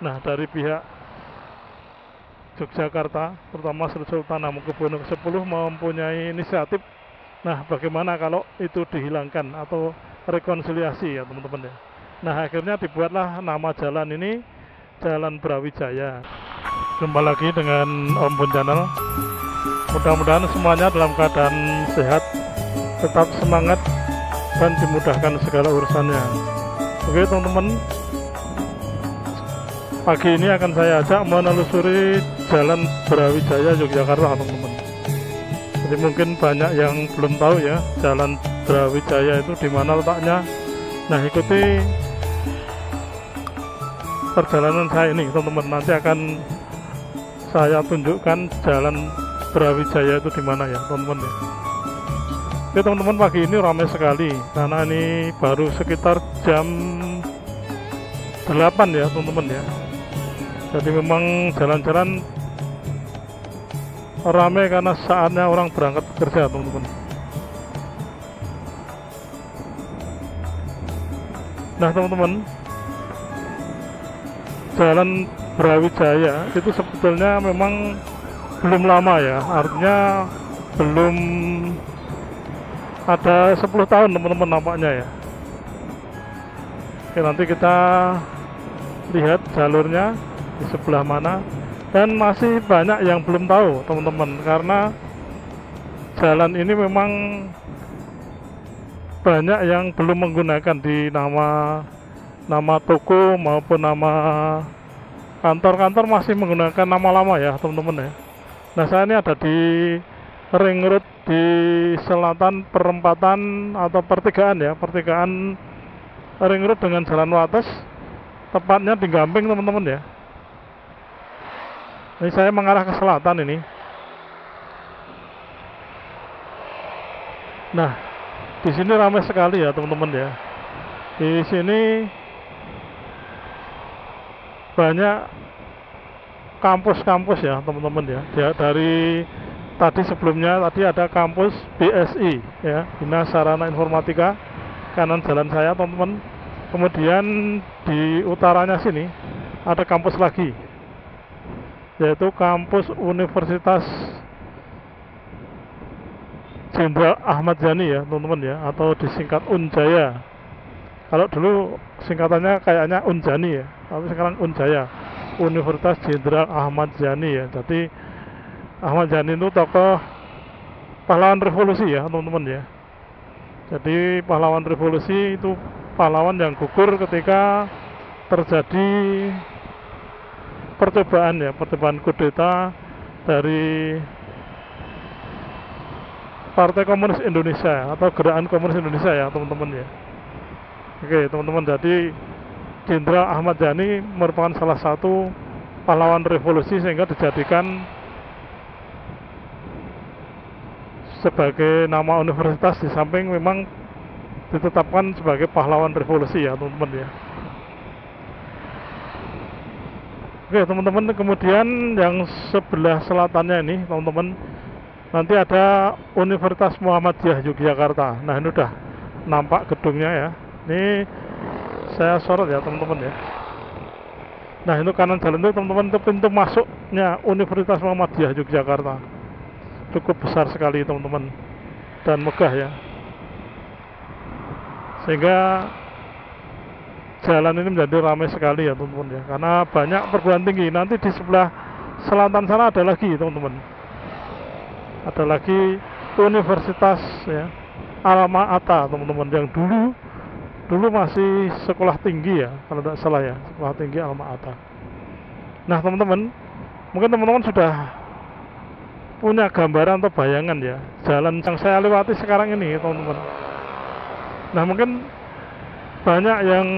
Nah, dari pihak Yogyakarta, terutama Sri Sultan Hamengkubuwono ke-10 mempunyai inisiatif. Nah, bagaimana kalau itu dihilangkan atau rekonsiliasi ya teman-teman ya. Nah, akhirnya dibuatlah nama jalan ini Jalan Brawijaya. Jumpa lagi dengan Om Bun Channel. Mudah-mudahan semuanya dalam keadaan sehat, tetap semangat, dan dimudahkan segala urusannya. Oke teman-teman, pagi ini akan saya ajak menelusuri Jalan Brawijaya Yogyakarta teman-teman. Jadi mungkin banyak yang belum tahu ya Jalan Brawijaya itu di mana letaknya. Nah, ikuti perjalanan saya ini teman-teman. Nanti akan saya tunjukkan Jalan Brawijaya itu di mana ya teman-teman ya. Oke teman-teman, pagi ini ramai sekali karena ini baru sekitar jam 8 ya teman-teman ya. Jadi memang jalan-jalan ramai karena saatnya orang berangkat bekerja teman-teman. Nah teman-teman, Jalan Brawijaya itu sebetulnya memang belum lama ya, artinya belum ada 10 tahun teman-teman nampaknya ya. Oke, nanti kita lihat jalurnya di sebelah mana, dan masih banyak yang belum tahu teman-teman, karena jalan ini memang banyak yang belum menggunakan di nama toko maupun nama kantor-kantor masih menggunakan nama lama ya teman-teman ya. Nah, saya ini ada di ring road di selatan perempatan atau pertigaan ya, pertigaan ring road dengan Jalan Wates, tepatnya di Gamping teman-teman ya. Ini saya mengarah ke selatan ini. Nah, di sini ramai sekali ya teman-teman ya. Di sini banyak kampus-kampus ya teman-teman ya. Dari tadi sebelumnya tadi ada kampus BSI ya, Bina Sarana Informatika, kanan jalan saya teman-teman. Kemudian di utaranya sini ada kampus lagi, yaitu kampus Universitas Jenderal Ahmad Yani ya teman-teman ya, atau disingkat Unjaya. Kalau dulu singkatannya kayaknya Unjani ya, tapi sekarang Unjaya, Universitas Jenderal Ahmad Yani ya. Jadi Ahmad Yani itu tokoh pahlawan revolusi ya teman-teman ya. Jadi pahlawan revolusi itu pahlawan yang gugur ketika terjadi percobaan kudeta dari Partai Komunis Indonesia atau Gerakan Komunis Indonesia ya teman-teman ya. Oke teman-teman, jadi Jenderal Ahmad Yani merupakan salah satu pahlawan revolusi sehingga dijadikan sebagai nama universitas, di samping memang ditetapkan sebagai pahlawan revolusi ya teman-teman ya. Oke teman-teman, kemudian yang sebelah selatannya ini teman-teman, nanti ada Universitas Muhammadiyah Yogyakarta. Nah, ini udah nampak gedungnya ya. Ini saya sorot ya teman-teman ya. Nah, itu kanan jalan itu teman-teman, itu pintu masuknya Universitas Muhammadiyah Yogyakarta. Cukup besar sekali teman-teman, dan megah ya. Sehingga jalan ini menjadi ramai sekali ya teman-teman ya, karena banyak perguruan tinggi. Nanti di sebelah selatan sana ada lagi teman-teman, ada lagi Universitas ya, Alma Ata teman-teman, yang dulu masih sekolah tinggi ya kalau tidak salah ya, sekolah tinggi Alma Ata. Nah teman-teman, mungkin teman-teman sudah punya gambaran atau bayangan ya jalan yang saya lewati sekarang ini teman-teman. Nah, mungkin banyak yang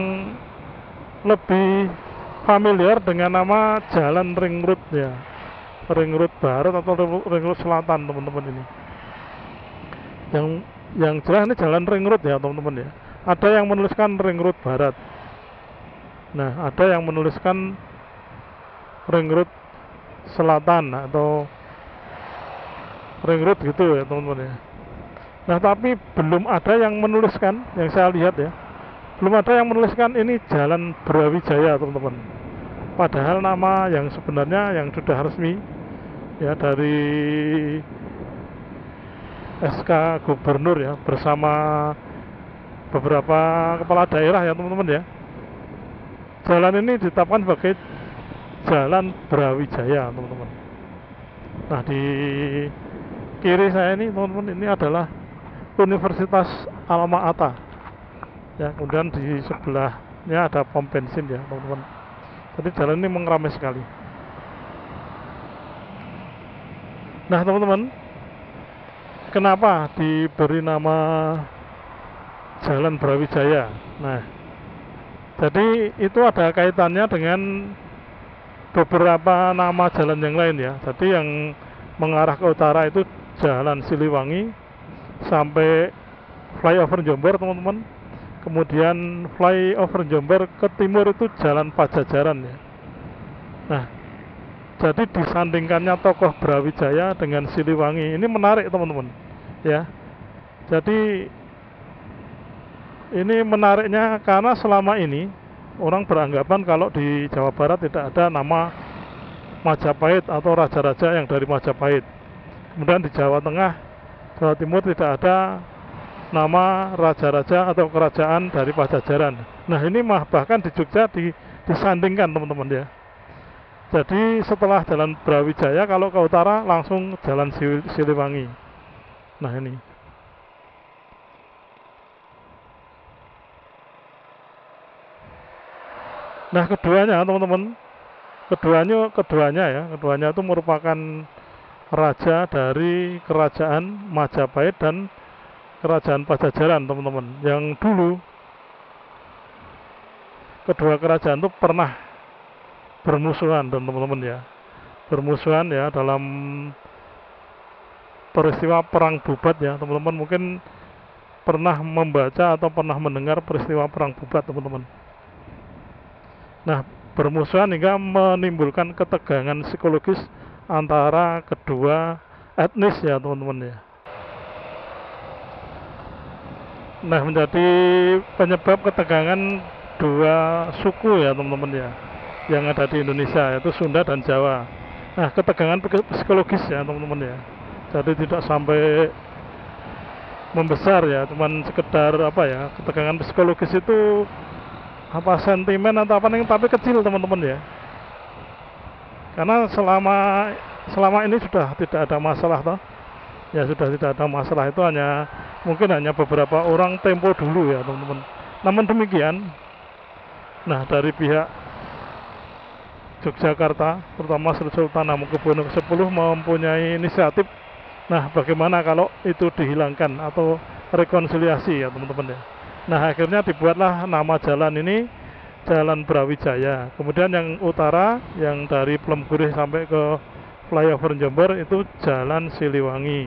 lebih familiar dengan nama Jalan Ring Road ya, Ring Road Barat atau Ring Road Selatan teman-teman ini. Yang jelas ini Jalan Ring Road ya teman-teman ya. Ada yang menuliskan Ring Road Barat. Nah, ada yang menuliskan Ring Road Selatan atau Ring Road gitu ya teman-teman ya. Nah, tapi belum ada yang menuliskan, yang saya lihat ya, belum ada yang menuliskan ini Jalan Brawijaya teman-teman. Padahal nama yang sebenarnya yang sudah resmi ya dari SK Gubernur ya bersama beberapa kepala daerah ya teman-teman ya. Jalan ini ditetapkan sebagai Jalan Brawijaya teman-teman. Nah di kiri saya ini teman-teman ini adalah Universitas Alma Ata ya, kemudian di sebelahnya ada pom bensin ya teman-teman. Jadi jalan ini mengeramai sekali. Nah teman-teman, kenapa diberi nama Jalan Brawijaya? Nah, jadi itu ada kaitannya dengan beberapa nama jalan yang lain ya. Jadi yang mengarah ke utara itu Jalan Siliwangi sampai flyover Jombor teman-teman. Kemudian flyover Jombor ke timur itu Jalan Pajajaran ya. Nah, jadi disandingkannya tokoh Brawijaya dengan Siliwangi ini menarik teman-teman ya. Jadi ini menariknya karena selama ini orang beranggapan kalau di Jawa Barat tidak ada nama Majapahit atau raja-raja yang dari Majapahit. Kemudian di Jawa Tengah, Jawa Timur tidak ada nama raja-raja atau kerajaan dari Pajajaran. Nah ini bahkan di Jogja disandingkan teman-teman ya. Jadi setelah Jalan Brawijaya kalau ke utara langsung Jalan Siliwangi. Nah ini. Nah keduanya teman-teman, keduanya itu merupakan raja dari kerajaan Majapahit dan kerajaan Pajajaran teman-teman. Yang dulu kedua kerajaan itu pernah bermusuhan teman-teman ya. Bermusuhan ya dalam peristiwa perang Bubat ya teman-teman. Mungkin pernah membaca atau pernah mendengar peristiwa perang Bubat teman-teman. Nah bermusuhan hingga menimbulkan ketegangan psikologis antara kedua etnis ya teman-teman ya. Nah menjadi penyebab ketegangan dua suku ya teman-teman ya yang ada di Indonesia, yaitu Sunda dan Jawa. Nah ketegangan psikologis ya teman-teman ya, jadi tidak sampai membesar ya, cuman sekedar apa ya, ketegangan psikologis itu apa sentimen atau apa tapi kecil teman-teman ya. Karena selama ini sudah tidak ada masalah toh. Ya sudah tidak ada masalah, itu mungkin hanya beberapa orang tempo dulu ya teman-teman. Namun demikian, nah dari pihak Yogyakarta, terutama Sri Sultan Hamengkubuwono ke-10 mempunyai inisiatif. Nah bagaimana kalau itu dihilangkan atau rekonsiliasi ya teman-teman ya. Nah akhirnya dibuatlah nama jalan ini Jalan Brawijaya. Kemudian yang utara yang dari Plemgurih sampai ke flyover Jombor itu Jalan Siliwangi.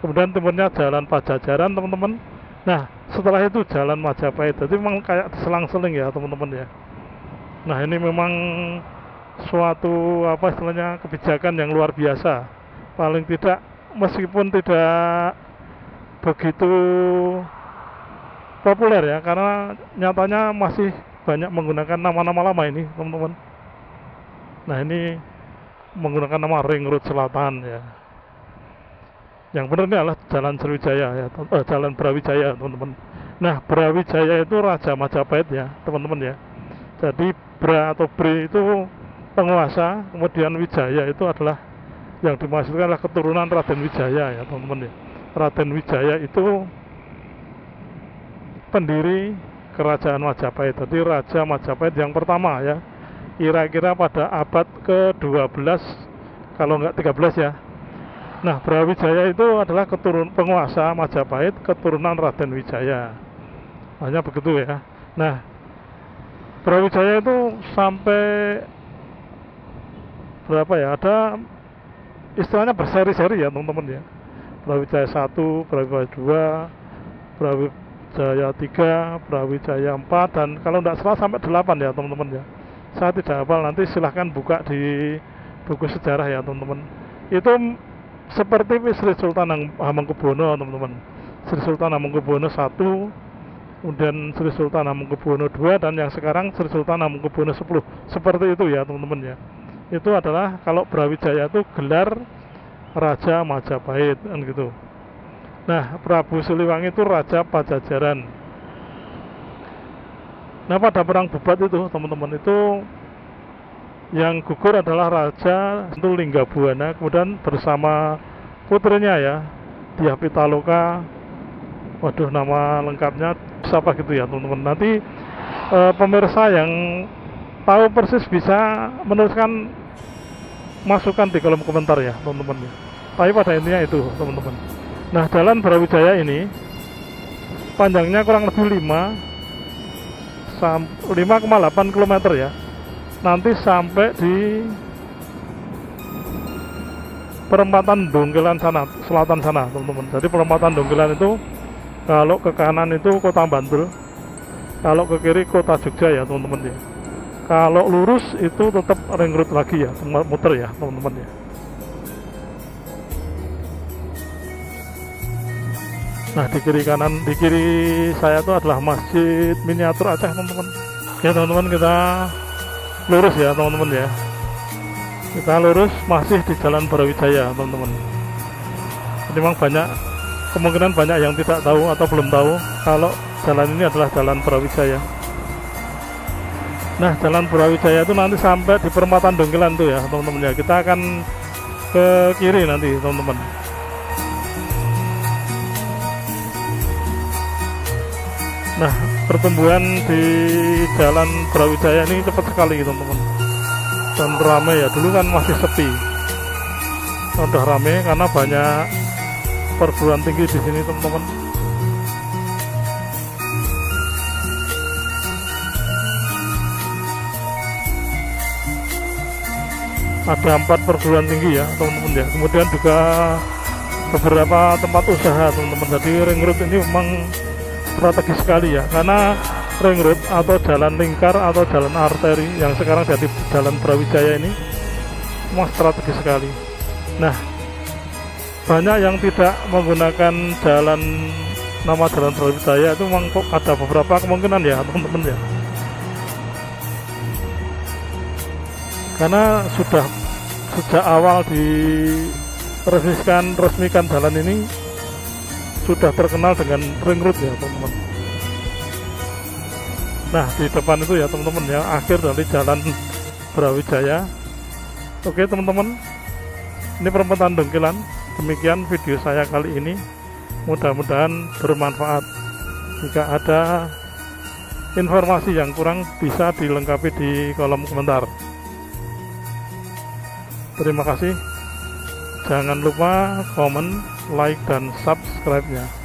Kemudian timurnya Jalan Pajajaran teman-teman. Nah setelah itu Jalan Majapahit. Jadi memang kayak selang-seling ya teman-teman ya. Nah ini memang suatu apa istilahnya kebijakan yang luar biasa. Paling tidak meskipun tidak begitu populer ya, karena nyatanya masih banyak menggunakan nama-nama lama ini teman-teman. Nah ini menggunakan nama Ring Road Selatan ya. Yang benar ini adalah Jalan Sriwijaya ya, Jalan Brawijaya teman-teman. Nah Brawijaya itu Raja Majapahit ya teman-teman ya. Jadi Bra atau Bre itu penguasa, kemudian Wijaya itu adalah yang dimaksudkan adalah keturunan Raden Wijaya ya teman-teman ya. Raden Wijaya itu pendiri kerajaan Majapahit. Jadi Raja Majapahit yang pertama ya, kira-kira pada abad ke-12 kalau enggak 13 ya. Nah Brawijaya itu adalah penguasa Majapahit keturunan Raden Wijaya, hanya begitu ya. Nah Brawijaya itu sampai berapa ya, ada istilahnya berseri-seri ya teman-teman ya. Brawijaya 1, Brawijaya 2, Brawijaya 3, Brawijaya 4, dan kalau tidak salah sampai 8 ya teman-teman ya. Saya tidak hafal, nanti silahkan buka di buku sejarah ya teman-teman. Itu seperti Sri Sultan Hamengkubuwono teman-teman. Sri Sultan Hamengkubuwono 1, kemudian Sri Sultan Hamengkubuwono II, dan yang sekarang Sri Sultan Hamengkubuwono X. Seperti itu ya teman-teman ya. Itu adalah kalau Brawijaya itu gelar Raja Majapahit kan gitu. Nah, Prabu Siliwangi itu Raja Pajajaran. Nah, pada perang Bubat itu teman-teman, itu yang gugur adalah Raja Linggabuana, kemudian bersama putrinya ya, Dyah Pitaloka. Waduh, nama lengkapnya siapa gitu ya teman-teman. Nanti pemirsa yang tahu persis bisa menuliskan masukan di kolom komentar ya teman-teman. Tapi pada intinya itu teman-teman. Nah, jalan Brawijaya ini panjangnya kurang lebih 5,8 km ya. Nanti sampai di perempatan Dongkelan sana, selatan sana teman-teman. Jadi perempatan Dongkelan itu kalau ke kanan itu kota Bantul, kalau ke kiri kota Jogja ya teman-teman ya. Kalau lurus itu tetap ring road lagi ya, muter ya teman-teman ya. Nah, di kiri kanan, di kiri saya itu adalah Masjid Miniatur Aceh teman-teman. Oke teman-teman, kita lurus ya teman-teman ya. Kita lurus masih di Jalan Brawijaya teman-teman. Jadi memang kemungkinan banyak yang tidak tahu atau belum tahu kalau jalan ini adalah Jalan Brawijaya. Nah, Jalan Brawijaya itu nanti sampai di perempatan Dongkelan tuh ya teman-teman ya. Kita akan ke kiri nanti teman-teman. Nah, pertumbuhan di Jalan Brawijaya ini cepat sekali teman-teman, dan ramai ya. Dulu kan masih sepi, udah ramai karena banyak perguruan tinggi di sini teman-teman. Ada 4 perguruan tinggi ya teman-teman ya. Kemudian juga beberapa tempat usaha teman-teman. Jadi ring road ini memang strategis sekali ya, karena ring road atau jalan lingkar atau jalan arteri yang sekarang jadi Jalan Brawijaya ini memang strategis sekali. Nah, banyak yang tidak menggunakan nama Jalan Brawijaya itu memang ada beberapa kemungkinan ya teman-teman ya, karena sudah sejak awal resmikan jalan ini sudah terkenal dengan ring road ya teman-teman. Nah, di depan itu ya teman-teman ya, akhir dari Jalan Brawijaya. Oke teman-teman, ini perempatan Dongkelan. Demikian video saya kali ini, mudah-mudahan bermanfaat. Jika ada informasi yang kurang bisa dilengkapi di kolom komentar. Terima kasih. Jangan lupa komen, like, dan subscribe-nya.